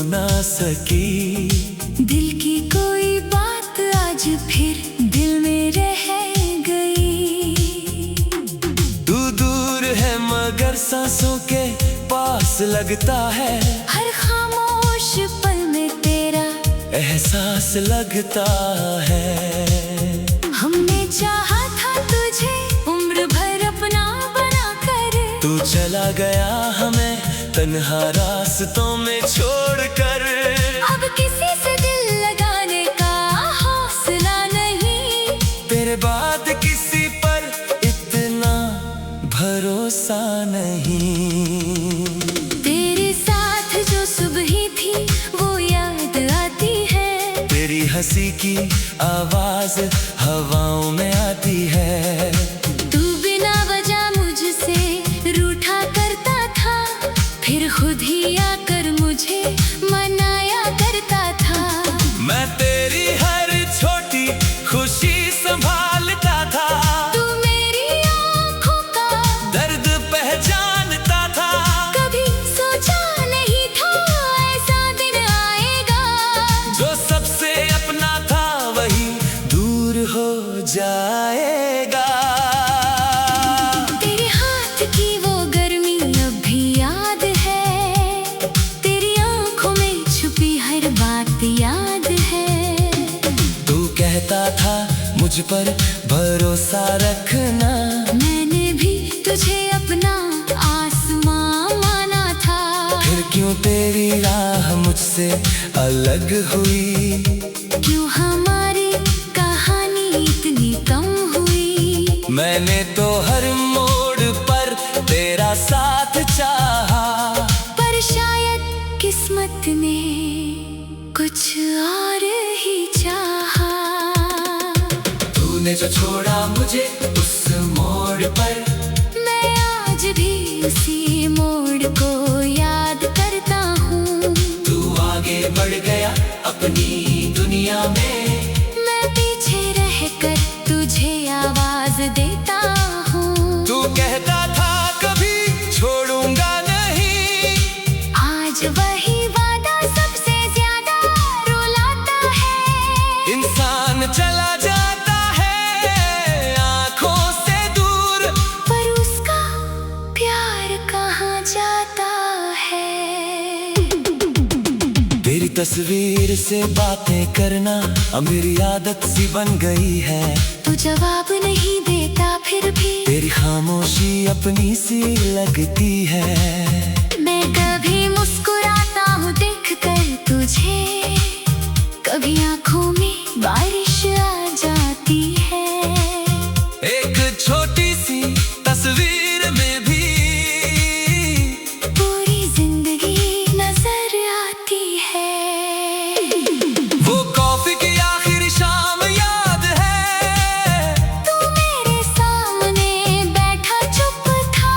ना सकी। दिल की कोई बात आज फिर दिल में रह गई। तू दूर है मगर सांसों के पास लगता है। हर खामोश पल में तेरा एहसास लगता है। हमने चाहा था तुझे उम्र भर अपना बना कर। तू चला गया हमें तन्हा रास्तों में छोड़कर। अब किसी से दिल लगाने का हौसला नहीं। तेरे बाद किसी पर इतना भरोसा नहीं। तेरे साथ जो सुबह थी वो याद आती है। तेरी हंसी की आवाज हवाओं में आती है। तू बिना वजह मुझसे रूठा करता था, फिर खुद ही आकर मुझे मनाया करता था। मैं तेरी हर छोटी खुशी संभालता था। तू मेरी आँखों का दर्द पहचानता था। कभी सोचा नहीं था ऐसा दिन आएगा। जो सबसे अपना था वही दूर हो जाएगा। तेरे हाथ की वो गर्मी अब भी याद है। तेरी आँखों में छुपी हर बात याद है। तू कहता था मुझ पर भरोसा रखना। मैंने भी तुझे अपना आसमां माना था। फिर क्यों तेरी राह मुझसे अलग हुई। क्यों हमारी कहानी इतनी कम हुई। मैंने तो हर मोड़ पर तेरा साथ चाहा। पर शायद किस्मत ने कुछ और ही चाहा। तूने जो छोड़ा मुझे उस मोड़ पर, मैं आज भी उसी मोड़ को याद करता हूँ। तू आगे बढ़ गया अपनी दुनिया में। मैं पीछे रहकर तुझे आवाज देता हूँ। तू कहता था कभी छोड़ूंगा नहीं। आज वही वादा सबसे ज्यादा रुलाता है। इंसान चला जाता है आंखों से दूर, पर उसका प्यार कहाँ जाता है। तेरी तस्वीर से बातें करना अब मेरी आदत सी बन गई है। तू जवाब नहीं देता फिर भी तेरी खामोशी अपनी सी लगती है। मैं कभी मुस्कुराता हूँ देखकर तुझे, कभी आँखों में बारिश आ जाती है। एक छोटी सी तस्वीर में भी पूरी जिंदगी नजर आती है। वो कॉफी की आखिरी शाम याद है। तू मेरे सामने बैठा चुप था।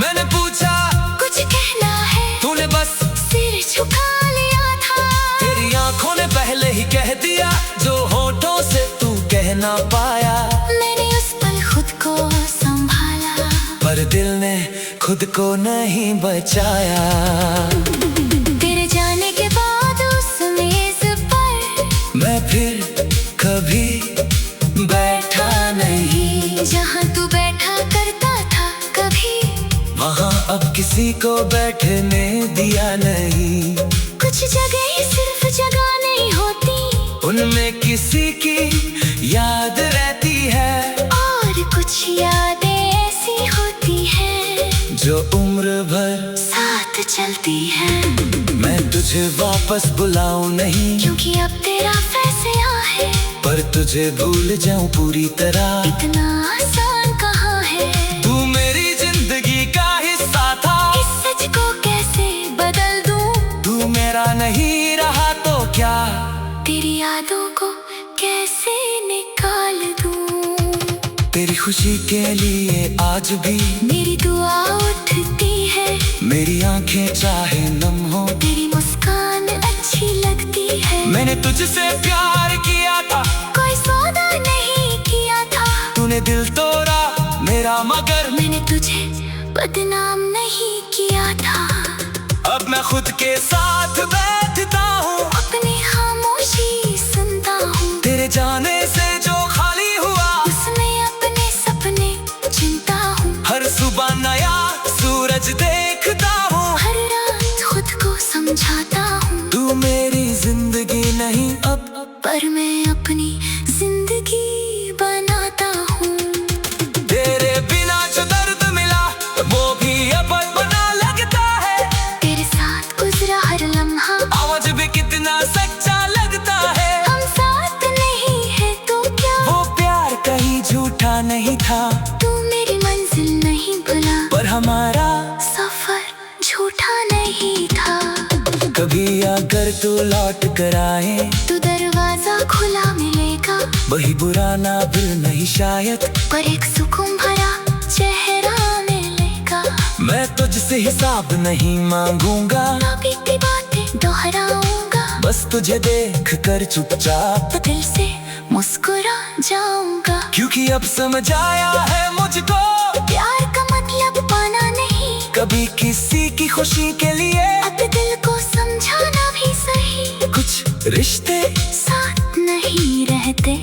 मैंने पूछा कुछ कहना है, तूने बस सिर झुका लिया था। तेरी आंखों ने पहले ही कह दिया जो होठों से तू कह ना पाया। मैंने उस पल खुद को संभाला, पर दिल ने खुद को नहीं बचाया। तेरे जाने के बाद उस मेज पर मैं फिर कभी बैठा नहीं। जहाँ तू बैठा करता था कभी, वहाँ अब किसी को बैठने दिया नहीं। कुछ जगह सिर्फ जगह नहीं होती, उनमें किसी की याद रहती है। और कुछ यादें ऐसी होती हैं जो उम्र भर साथ चलती हैं। मैं तुझे वापस बुलाऊं नहीं, क्योंकि अब तेरा फैसला है। पर तुझे भूल जाऊं पूरी तरह इतना आसान कहाँ है। तू मेरी जिंदगी का हिस्सा था। इस सच को कैसे बदल दूं। तू मेरा नहीं रहा तो क्या, तेरी यादों को कैसे निकाल दूं। तेरी खुशी के लिए आज भी मेरी दुआ उठती है। मेरी आंखें चाहे नम हो। तेरी मुस्कान अच्छी लगती है। मैंने तुझसे प्यार किया था, कोई सौदा नहीं किया था। तूने दिल तोड़ा मेरा मगर मैंने तुझे बदनाम नहीं किया था। अब मैं खुद के साथ बैठता हूँ, अपनी खामोशी सुनता हूँ। तेरे जाने से जो खाली हुआ, उसमें अपने सपने चुनता हूँ। हर सुबह नया सूरज देखता हूँ, हर रात खुद को समझाता हूँ। तू मेरी जिंदगी नहीं अब, पर मैं अपनी जिंदगी बनाता हूँ। तेरे बिना जो दर्द मिला वो भी अब बना लगता है। तेरे साथ गुजरा हर लम्हा आज भी कितना सच्चा लगता है। हम साथ नहीं है तो क्या, वो प्यार कहीं झूठा नहीं था, तू मेरी मंजिल नहीं भुला, पर हमारा सफर झूठा नहीं था। कभी अगर तू लौट कर आए तो दरवाजा खुला मिलेगा, वही पुराना दिल नहीं शायद, पर एक सुकून भरा चेहरा मिलेगा। मैं तुझसे हिसाब नहीं मांगूंगा, ना बीती बातें दोहराऊंगा, बस तुझे देख कर चुपचाप दिल से मुस्कुरा जाऊंगा। क्योंकि अब समझ आया है मुझको, प्यार का मतलब पाना नहीं, कभी किसी की खुशी के लिए अब दिल को समझाना भी सही। कुछ रिश्ते साथ नहीं रहते,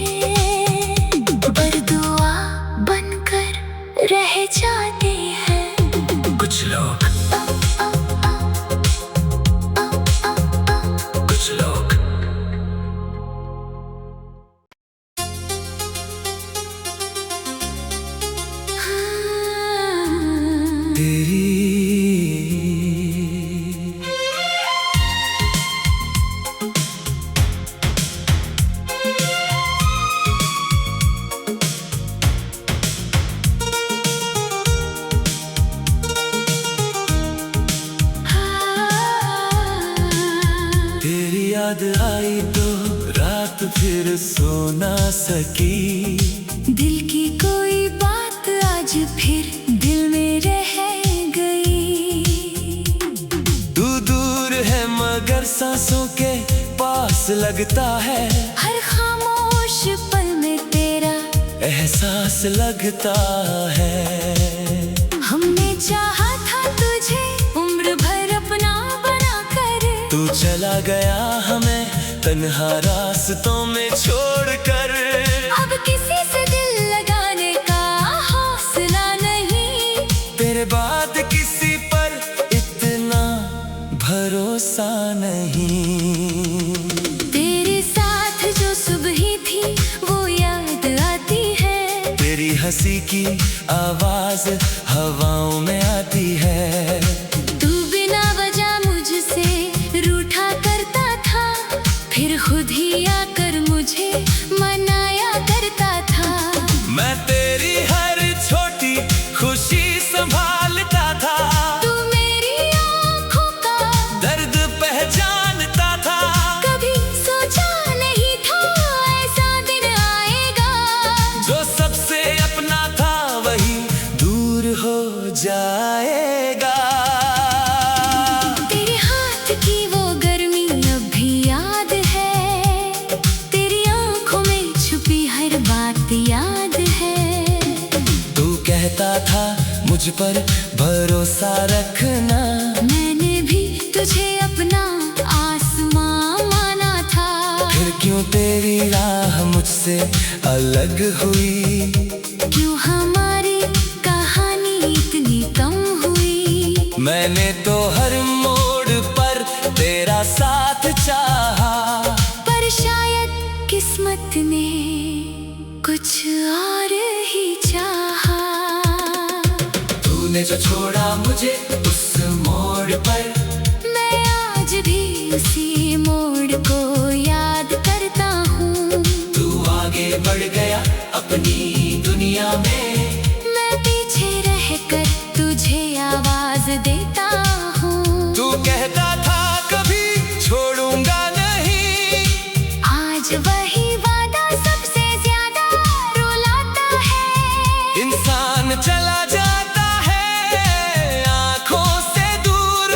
पर दुआ बनकर रह जाते हैं। कुछ लोग कुछ लोग तेरी तेरी याद आई तो रात फिर सो ना सकी, दिल की कोई बात आज फिर दिल में रह गई। तू दूर है मगर सांसों के पास लगता है, हर खामोश पल में तेरा एहसास लगता है। हमने चाहा था तुझे उम्र भर अपना बना कर, तू चला गया हमें तन्हा रास्तों में छोड़कर। अब किसी से दिल लगाने का हौसला नहीं, तेरे बाद किसी पर इतना भरोसा नहीं। तेरे साथ जो सुबह थी वो याद आती है, तेरी हंसी की आवाज हवाओं में आती है। तू बिना वजह मुझसे रूठा करता था, फिर खुद ही आकर मुझे मनाया करता था। मैं तेरी हर छोटी खुशी संभालता था, तू मेरी आँखों का दर्द पहचानता था। कभी सोचा नहीं था ऐसा दिन आएगा, जो सबसे अपना था वही दूर हो जाएगा। तेरे हाथ की वो गर्मी अब भी याद है, तेरी आँखों में छुपी हर बात याद है। तू कहता था मुझ पर भरोसा रखना, मैंने भी तुझे अपना आसमां माना था। फिर क्यों तेरी राह मुझसे अलग हुई, क्यों हमारी कहानी इतनी कम हुई। मैंने तो हर मोड़ पर तेरा साथ चाहा, पर शायद किस्मत ने कुछ और ही चाहा। तूने जो छोड़ा मुझे उस मोड़ पर, मैं आज भी उसी मोड़ को याद करता हूँ। तू आगे बढ़ गया अपनी दुनिया में, मैं पीछे रहकर तुझे आवाज देता हूँ। तू कहता था कभी छोड़ूंगा नहीं, आज वही वादा सबसे ज्यादा रुलाता है। इंसान चला जाता है आंखों से दूर,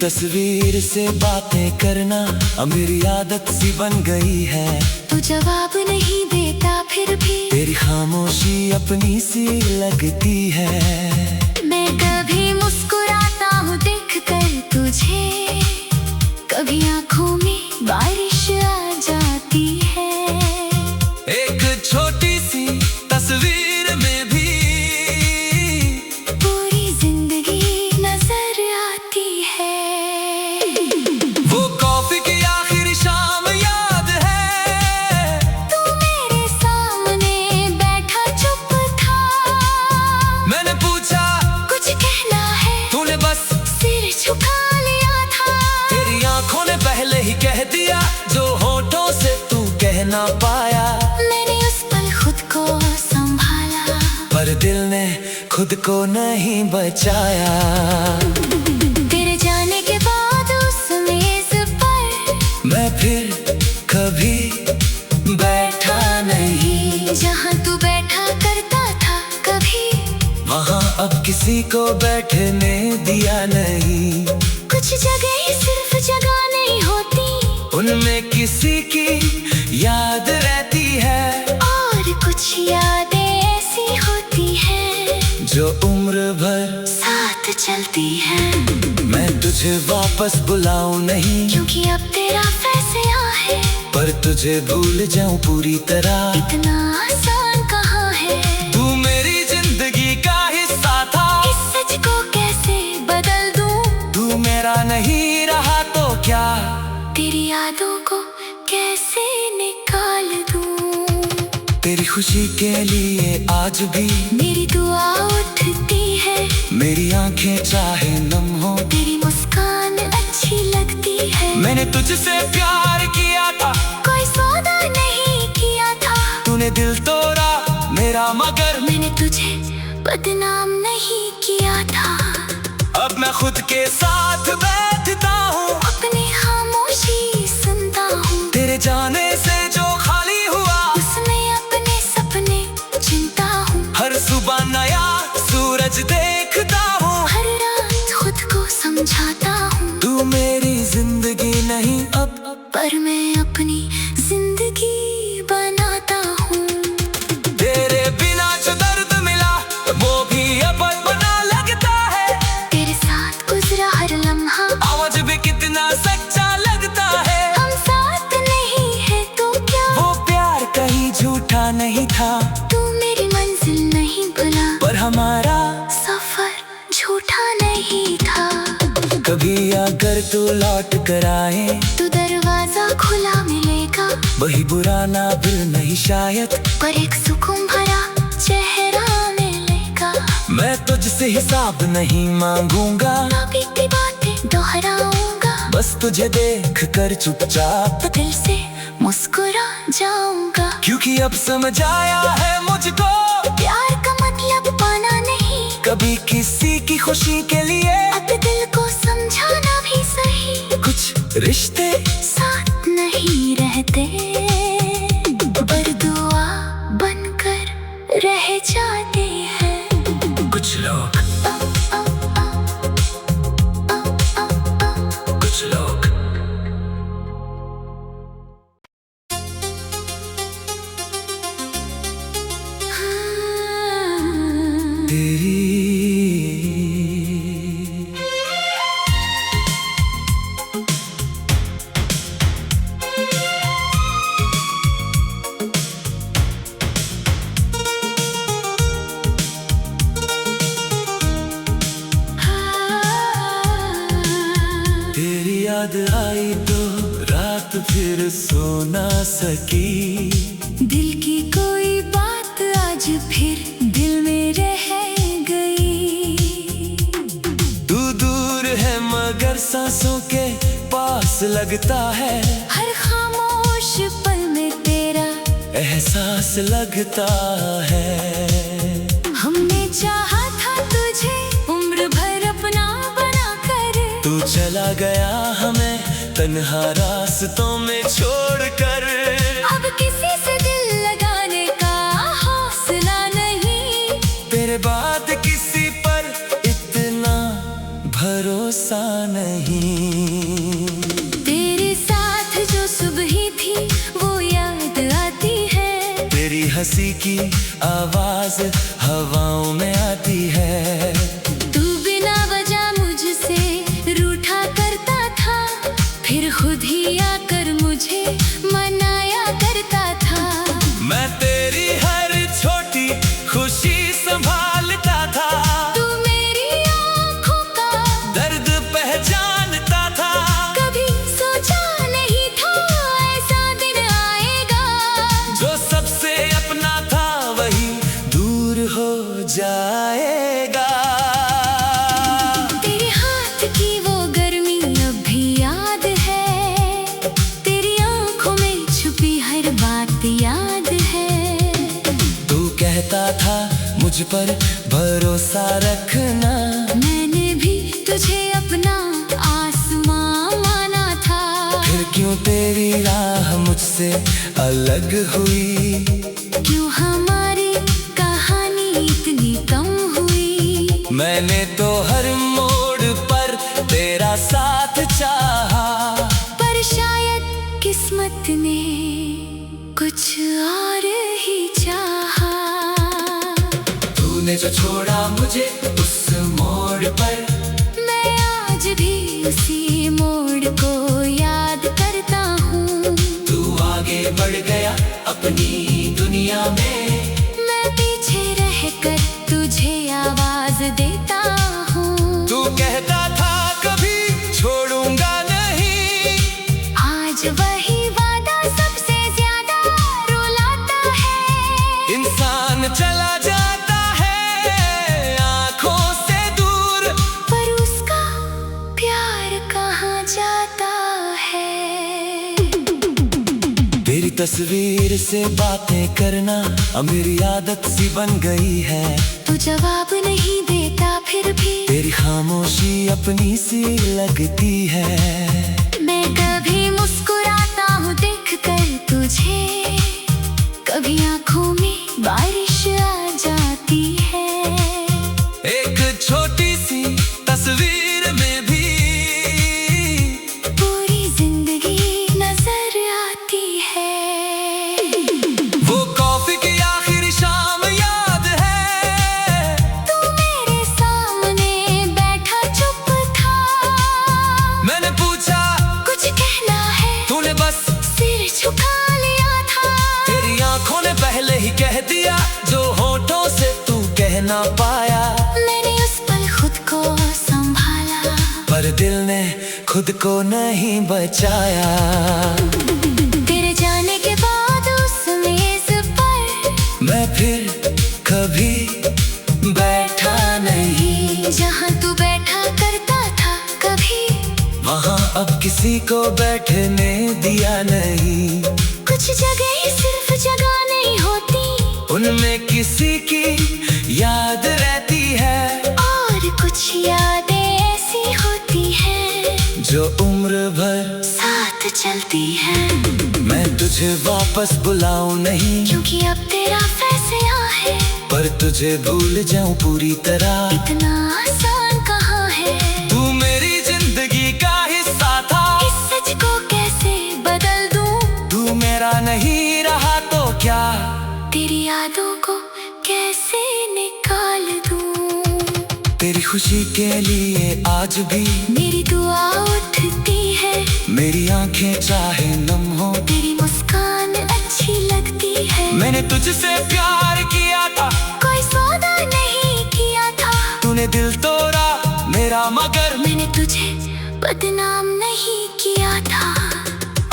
तस्वीर से बातें करना अब मेरी आदत सी बन गई है। तू जवाब नहीं देता फिर भी तेरी खामोशी अपनी सी लगती है। मैं कभी मुस्कुराता हूँ देखकर तुझे, कभी आंखों में बारिश आ जाती है। एक छोटी सी तस्वीर में भी पूरी जिंदगी नजर आती है। वो कॉफी की आखिरी शाम याद है, तू मेरे सामने बैठा चुप था। मैंने पूछा कुछ कहना है, तूने बस सिर झुका लिया था। तेरी आंखों ने पहले ही कह दिया जो होठों से तू कह ना पाया। मैंने उस पल खुद को संभाला, पर दिल ने खुद को नहीं बचाया। तेरे जाने के बाद उस मेज पर मैं फिर कभी बैठा नहीं, जहाँ तू बैठा करता था कभी, वहाँ अब किसी को बैठने दिया नहीं। कुछ जगह सिर्फ जगह नहीं होती, उनमें किसी की याद रहती है, और कुछ यादें ऐसी होती हैं जो उम्र भर साथ चलती हैं। मैं तुझे वापस बुलाऊं नहीं, क्योंकि अब तेरा फैसला है, पर तुझे भूल जाऊं पूरी तरह इतना आसान कहाँ है। तू मेरी जिंदगी का हिस्सा था, इस सच को कैसे बदल दूं, तू मेरा नहीं रहा तो क्या, तेरी यादों को कैसे निकाल दूं। तेरी खुशी के लिए आज भी मेरी दुआ उठती है, मेरी आंखें चाहे नम हो, तेरी मुस्कान अच्छी लगती है। मैंने तुझसे प्यार किया था, कोई सौदा नहीं किया था, तूने दिल तोड़ा मेरा मगर मैंने तुझे बदनाम नहीं किया था। अब मैं खुद के साथ बैठता हूँ, अपनी खामोशी सुनता हूँ, तेरे जाने से जो खाली हुआ उसमें अपने सपने चुनता हूँ। हर सुबह नया सूरज देखता हूँ, हर रात खुद को समझाता हूँ, तू मेरी जिंदगी नहीं अब, पर मैं अपनी जिंदगी बनाता हूँ। तेरे बिना जो दर्द मिला वो भी अब बना लगता है, तेरे साथ गुजरा हर लम्हा आज भी कितना सच्चा लगता है। हम साथ नहीं है तो क्या, वो प्यार कहीं झूठा नहीं था, तू मेरी मंजिल नहीं भुला, पर हमारा सफर झूठा नहीं था। कभी अगर तू लौट कर आए तू दरवाजा खुला मिलेगा, वही पुराना दिल नहीं शायद, पर एक सुकून भरा चेहरा मिलेगा। मैं तुझसे हिसाब नहीं मांगूंगा, ना बीती बातें दोहराऊंगा, बस तुझे देख कर चुपचाप दिल से मुस्कुरा जाऊंगा। क्योंकि अब समझ आया है मुझको प्यार का मतलब पाना नहीं, कभी किसी की खुशी के लिए अब दिल को समझाना भी सही। कुछ रिश्ते साथ नहीं रहते, पर दुआ बनकर रह जाते हैं। कुछ लोग कुछ लोग तेरी तेरी याद आई तो रात फिर सो ना सकी, दिल की कोई बात आज फिर दिल में रह गई। तू दूर है मगर सांसों के पास लगता है, हर खामोश पल में तेरा एहसास लगता है। हमने चाहा था तुझे उम्र भर अपना बना कर, तू चला गया हमें तन्हा रास्तों में छोड़कर। अब किसी से दिल लगाने का हौसला नहीं, तेरे बाद किसी पर इतना भरोसा नहीं। मुझ पर भरोसा रखना। मैंने भी तुझे अपना आसमां माना था। फिर क्यों तेरी राह मुझसे अलग हुई? क्यों हमारी कहानी इतनी कम हुई? मैंने तो हर मोड़ पर तेरा साथ चाहा, पर शायद किस्मत ने कुछ और ही चाहा। तूने जो छोड़ा मुझे उस मोड़ पर, मैं आज भी उसी मोड़ को याद करता हूँ। तू आगे बढ़ गया अपनी दुनिया में, मैं पीछे रहकर तुझे आवाज देता हूँ। तू कहता था कभी छोड़ूंगा नहीं, आज वही वादा सबसे ज्यादा रुलाता है। इंसान चला जाता है आंखों से दूर, पर उसका प्यार कहाँ जाता है? तेरी तस्वीर से बातें करना अब मेरी आदत सी बन गई है। तू जवाब नहीं देता फिर भी तेरी खामोशी अपनी सी लगती है। मैं कभी मुस्कुराता हूँ देखकर तुझे, कभी आंखों में बारिश आ जाती है। एक छोटी सी तस्वीर में भी पूरी जिंदगी नजर आती है। वो कॉफी की आखिरी शाम याद है, तू मेरे सामने बैठा चुप था। मैंने पूछा कुछ कहना है, तूने बस सिर झुका लिया था। तेरी आंखों ने पहले ही कह दिया जो होठों से तू कह ना पाया। मैंने उस पल खुद को संभाला, पर दिल ने खुद को नहीं बचाया। तेरे जाने के बाद उस मेज पर मैं फिर कभी बैठा नहीं, जहाँ तू बैठा करता था कभी, वहाँ अब किसी को बैठने दिया नहीं। कुछ जगह सिर्फ जगह नहीं होती, उनमें किसी की याद रहती है, और कुछ यादें ऐसी होती हैं जो उम्र भर साथ चलती हैं। मैं तुझे वापस बुलाऊं नहीं, क्योंकि अब तेरा फैसला है, पर तुझे भूल जाऊं पूरी तरह इतना आसान कहाँ है। तू मेरी जिंदगी का हिस्सा था, इस सच को कैसे बदल दूं? तू मेरा नहीं रहा तो क्या, तेरी यादों को कैसे निकाल दूं? तेरी खुशी के लिए आज भी मेरी दुआ उठती है, मेरी आंखें चाहे नम हो। तेरी मुस्कान अच्छी लगती है। मैंने तुझसे प्यार किया था, कोई सौदा नहीं किया था। तूने दिल तोड़ा मेरा मगर मैंने तुझे बदनाम नहीं किया था।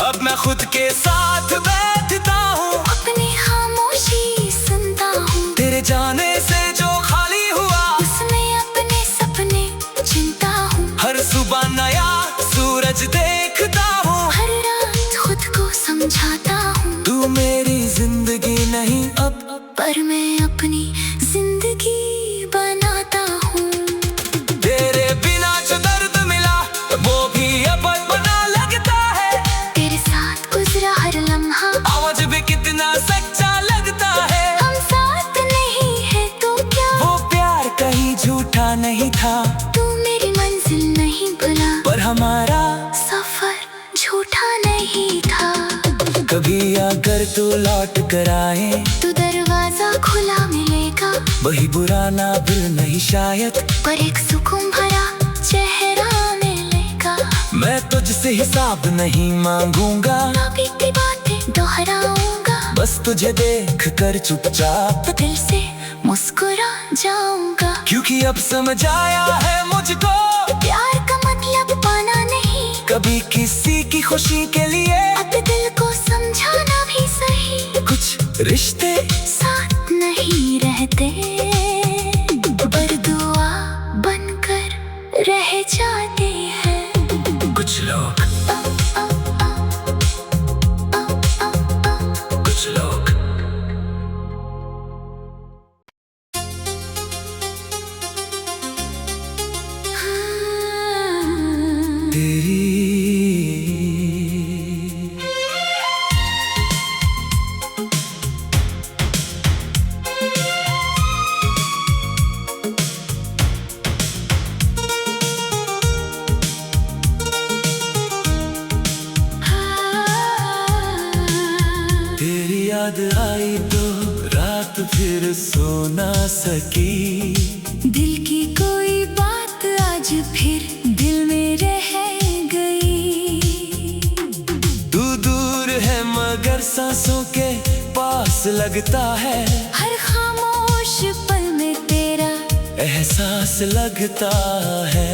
अब मैं खुद के साथ बैठता हूँ, अपनी खामोशी सुनता हूँ। तेरे जाने से जो खाली हुआ उसमें अपने सपने चुनता हूँ। हर सुबह नया सूरज देखता हूँ, हर रात खुद को समझाता हूँ। तू मेरी जिंदगी नहीं अब, पर मैं अपनी जिंदगी बनाता हूँ। तेरे बिना जो दर्द मिला वो भी अब बना लगता है। तेरे साथ गुजरा हर लम्हा आज भी कितना सच्चा लगता है। हम साथ नहीं है तो क्या, वो प्यार कहीं झूठा नहीं था, तू मेरी मंजिल नहीं भुला, पर हमारा सफर झूठा नहीं था। कभी अगर तू लौट कर आए तू दरवाजा खुला मिलेगा, वही पुराना दिल नहीं शायद, पर एक सुकून भरा चेहरा मिलेगा। मैं तुझसे हिसाब नहीं मांगूंगा, ना बीती बातें दोहराऊंगा, बस तुझे देख कर चुपचाप दिल से मुस्कुरा जाऊंगा। क्योंकि अब समझ आया है मुझको प्यार का मतलब पाना नहीं, कभी किसी की खुशी के लिए अपने दिल को समझाना भी सही। कुछ रिश्ते साथ नहीं रहते, पर दुआ बनकर रह जाते हैं। कुछ लोग कुछ लोग फिर सो ना सकी। दिल की कोई बात आज फिर दिल में रह गई। तू दूर है मगर सांसों के पास लगता है। हर खामोश पल में तेरा एहसास लगता है।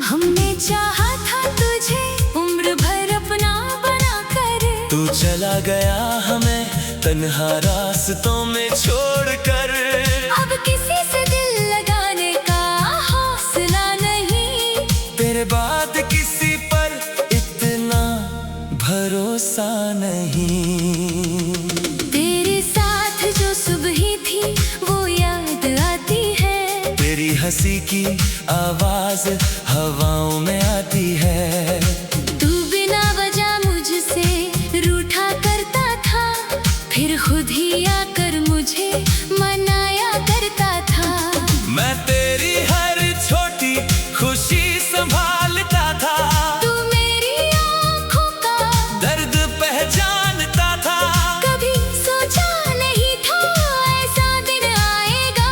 हमने चाहा था तुझे उम्र भर अपना बना कर। तू चला गया हमें तन्हा रास्तों में छोड़कर। अब किसी से दिल लगाने का हौसला नहीं। तेरे बाद किसी पर इतना भरोसा नहीं। तेरे साथ जो सुबह थी वो याद आती है। तेरी हंसी की आवाज हवाओं में आती है। तू बिना वजह मुझसे रूठा करता था, फिर खुद ही आकर मुझे मनाया करता था। मैं तेरी हर छोटी खुशी संभालता था। तू मेरी आँखों का दर्द पहचानता था। कभी सोचा नहीं था ऐसा दिन आएगा।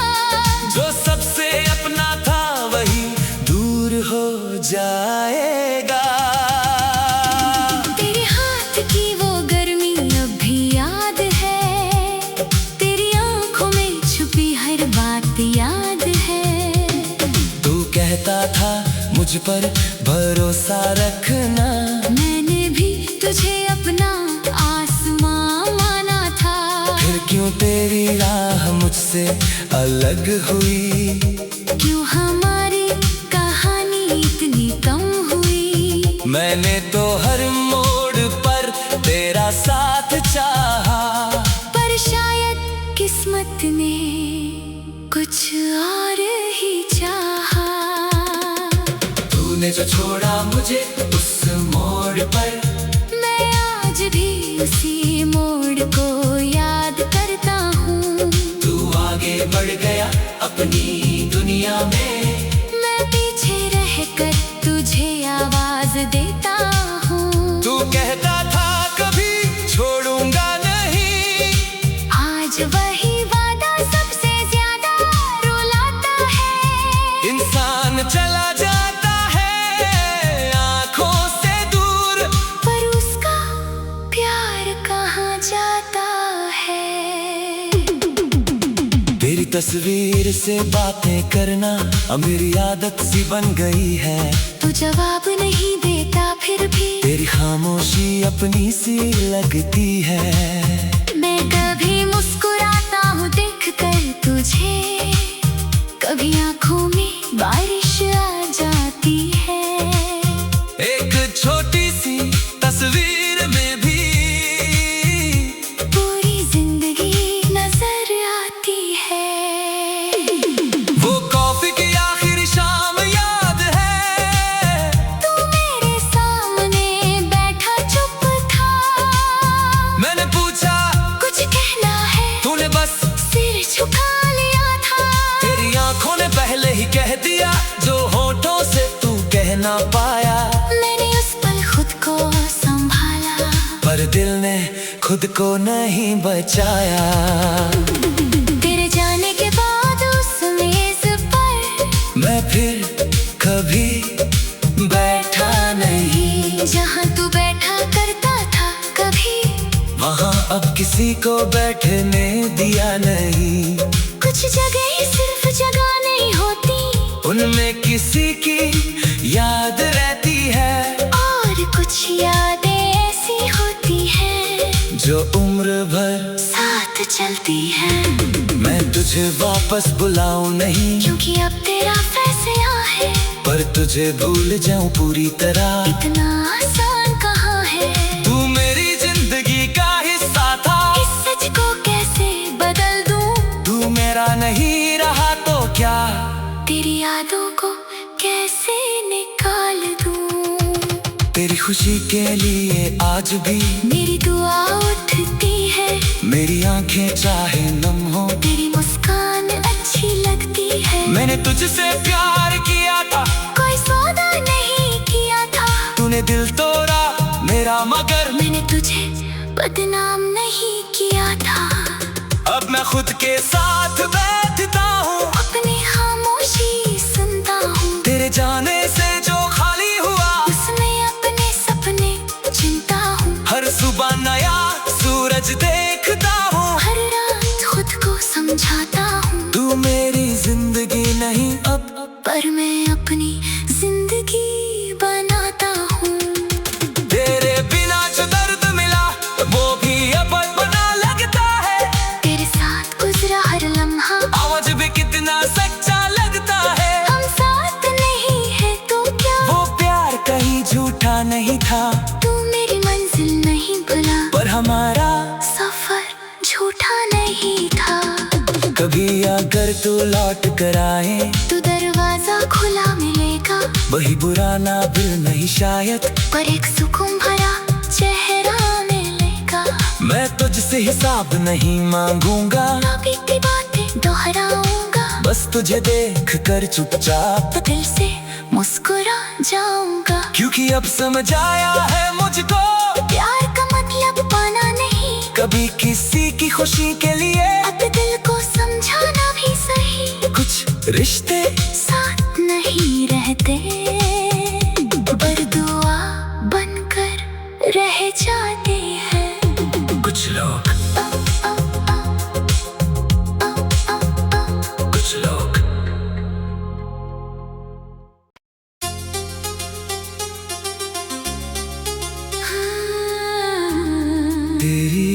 जो सबसे अपना था वही दूर हो जाएगा। तेरे हाथ की वो गर्मी अब भी याद है। तेरी आँखों में छुपी हर बात याद है। तू कहता था मुझ पर भरोसा रखना। मैंने भी तुझे अपना आसमां माना था। फिर क्यों तेरी राह मुझसे अलग हुई। क्यों हमारी कहानी इतनी कम हुई। मैंने तो हर मोड़ पर तेरा साथ चाहा। पर शायद किस्मत ने कुछ और ही चाहा। तूने जो छोड़ा मुझे उस मोड़ पर। मैं आज भी उसी मोड़ को याद करता हूँ। तू आगे बढ़ गया अपनी दुनिया में। मैं पीछे रहकर तुझे आवाज देता हूँ। तू कहता था कभी छोड़ूंगा नहीं। आज वही वादा सबसे ज्यादा रुलाता है। इंसान चला जाता है आंखों से दूर। पर उसका प्यार कहाँ जाता है। तेरी तस्वीर से बातें करना अब मेरी आदत सी बन गई है। तू जवाब नहीं देता फिर भी तेरी खामोशी अपनी सी लगती है। मैं कभी मुस्कुराता हूँ देखकर तुझे। कभी आँखों में बारिश आ जाती है। एक छोटी सी तस्वीर में भी पूरी जिंदगी नजर आती है। वो कॉफी की आखिरी शाम याद है। तू मेरे सामने बैठा चुप था। मैंने पूछा कुछ कहना है, तूने बस सिर झुका लिया था। तेरी आंखों ने पहले ही कह दिया जो होठों से तू कह ना पाया। मैंने उस पल खुद को संभाला, पर दिल ने खुद को नहीं बचाया। तेरे जाने के बाद उस मेज पर मैं फिर कभी बैठा नहीं। जहाँ तू बैठा करता था कभी, वहाँ अब किसी को बैठने दिया नहीं। कुछ जगह सिर्फ जगह नहीं होती, उनमें किसी की याद रहती है। और कुछ यादें ऐसी होती हैं जो उम्र भर साथ चलती हैं। मैं तुझे वापस बुलाऊं नहीं, क्योंकि अब तेरा फैसला है। पर तुझे भूल जाऊं पूरी तरह इतना आसान कहाँ है। तू मेरी जिंदगी का हिस्सा था। इस सच को कैसे बदल दूं। तू मेरा नहीं रहा तो क्या, तेरी यादों को कैसे निकाल दूं। तेरी खुशी के लिए आज भी मेरी दुआ उठती है। मेरी आंखें चाहे नम हो, तेरी मुस्कान अच्छी लगती है। मैंने तुझसे प्यार किया था, कोई सौदा नहीं किया था। तूने दिल तोड़ा मेरा मगर मैंने तुझे बदनाम नहीं किया था। अब मैं खुद के साथ बैठता हूँ, अपनी खामोशी सुनता हूँ। तेरे जाने से जो खाली हुआ, उसमें अपने सपने चुनता हूँ। हर सुबह नया सूरज देखता हूँ, हर रात खुद को समझाता हूँ। तू मेरी जिंदगी नहीं अब, पर मैं अपनी जिंदगी बनाता हूँ। तेरे बिना जो दर्द मिला वो भी अब बना लगता है। तेरे साथ गुजरा हर लम्हा आज भी कितना सच्चा लगता है। हम साथ नहीं है तो क्या, वो प्यार कहीं झूठा नहीं था, तू मेरी मंजिल नहीं भुला, पर हमारा सफर झूठा नहीं था। कभी अगर तू लौट कर आए तू दरवाजा खुला मिलेगा, वही पुराना दिल नहीं शायद, पर एक सुकून भरा चेहरा मिलेगा। मैं तुझसे हिसाब नहीं मांगूंगा, ना बीती बातें दोहराऊंगा, बस तुझे देख कर चुपचाप दिल से मुस्कुरा जाऊंगा। क्योंकि अब समझ आया है मुझको, प्यार का मतलब पाना नहीं, कभी किसी की खुशी के लिए अब दिल को समझाना भी सही। कुछ रिश्ते साथ नहीं रहते, पर दुआ बनकर रह जाते हैं। कुछ लोग कुछ लोग तेरी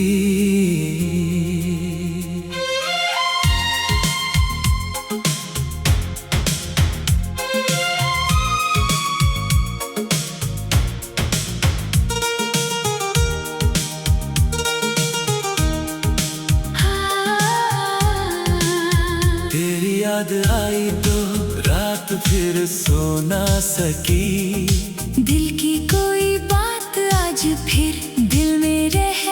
तेरी याद आई तो रात फिर सो ना सकी, दिल की कोई बात आज फिर दिल में रह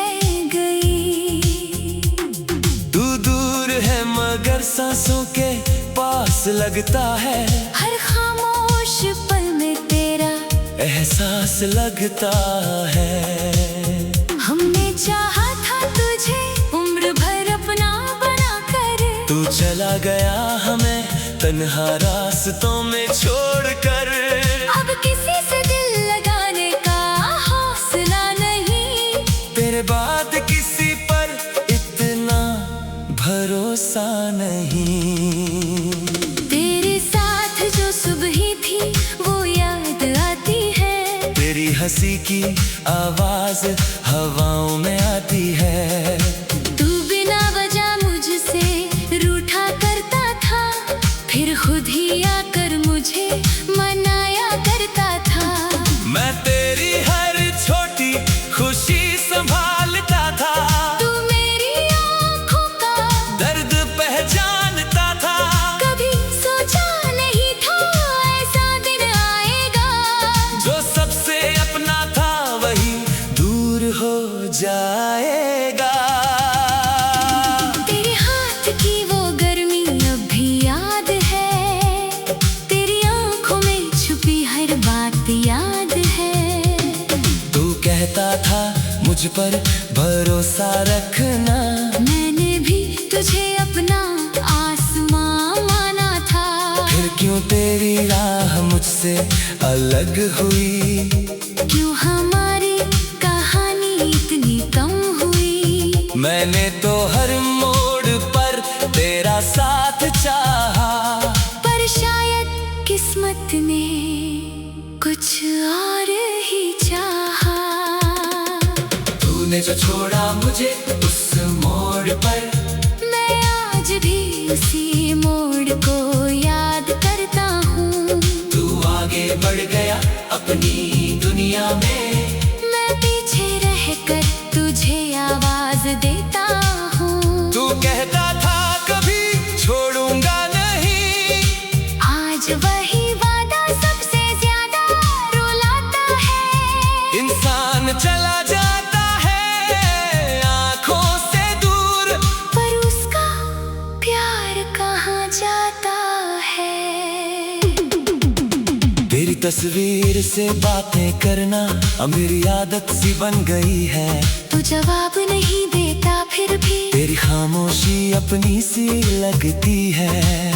गई। तू दूर है मगर सांसों के पास लगता है, हर खामोश पल में तेरा एहसास लगता है। हमने चाहा था तुझे उम्र भर अपना बना कर, तू चला गया हमें तन्हा रास्तों में छोड़कर। अब किसी से दिल लगाने का हौसला नहीं, तेरे बाद किसी पर इतना भरोसा नहीं। तेरे साथ जो सुबह थी वो याद आती है, तेरी हंसी की आवाज हवाओं में आती है। तू बिना वजह मुझसे रूठा करता था, फिर खुद ही आकर मुझे मनाया करता था। मैं तेरी हर छोटी खुशी संभालता था, तू मेरी आँखों का दर्द पहचानता था। कभी सोचा नहीं था ऐसा दिन आएगा, जो सबसे अपना था वही दूर हो जाएगा। तेरे हाथ की वो गर्मी अब भी याद है, तेरी आँखों में छुपी हर बात याद है। तू कहता था मुझ पर भरोसा रखना, मैंने भी तुझे अपना आसमां माना था। फिर क्यों तेरी राह मुझसे अलग हुई, क्यों हमारी कहानी इतनी कम हुई। मैंने तो हर मोड़ पर तेरा साथ चाहा, पर शायद किस्मत ने कुछ और ही चाहा। तूने जो छोड़ा मुझे उस मोड़ पर, मैं आज भी उसी मोड़ को याद करता हूँ। तू आगे बढ़ गया अपनी दुनिया में, मैं पीछे रहकर तुझे आवाज देता हूँ। तू कहता था कभी छोड़ूंगा नहीं, आज वही वादा सबसे ज्यादा रुलाता है। इंसान चला जाता है आंखों से दूर, पर उसका प्यार कहाँ जाता है। तेरी तस्वीर से बातें करना अब मेरी आदत सी बन गई है। तू जवाब नहीं देता फिर भी तेरी खामोशी अपनी सी लगती है।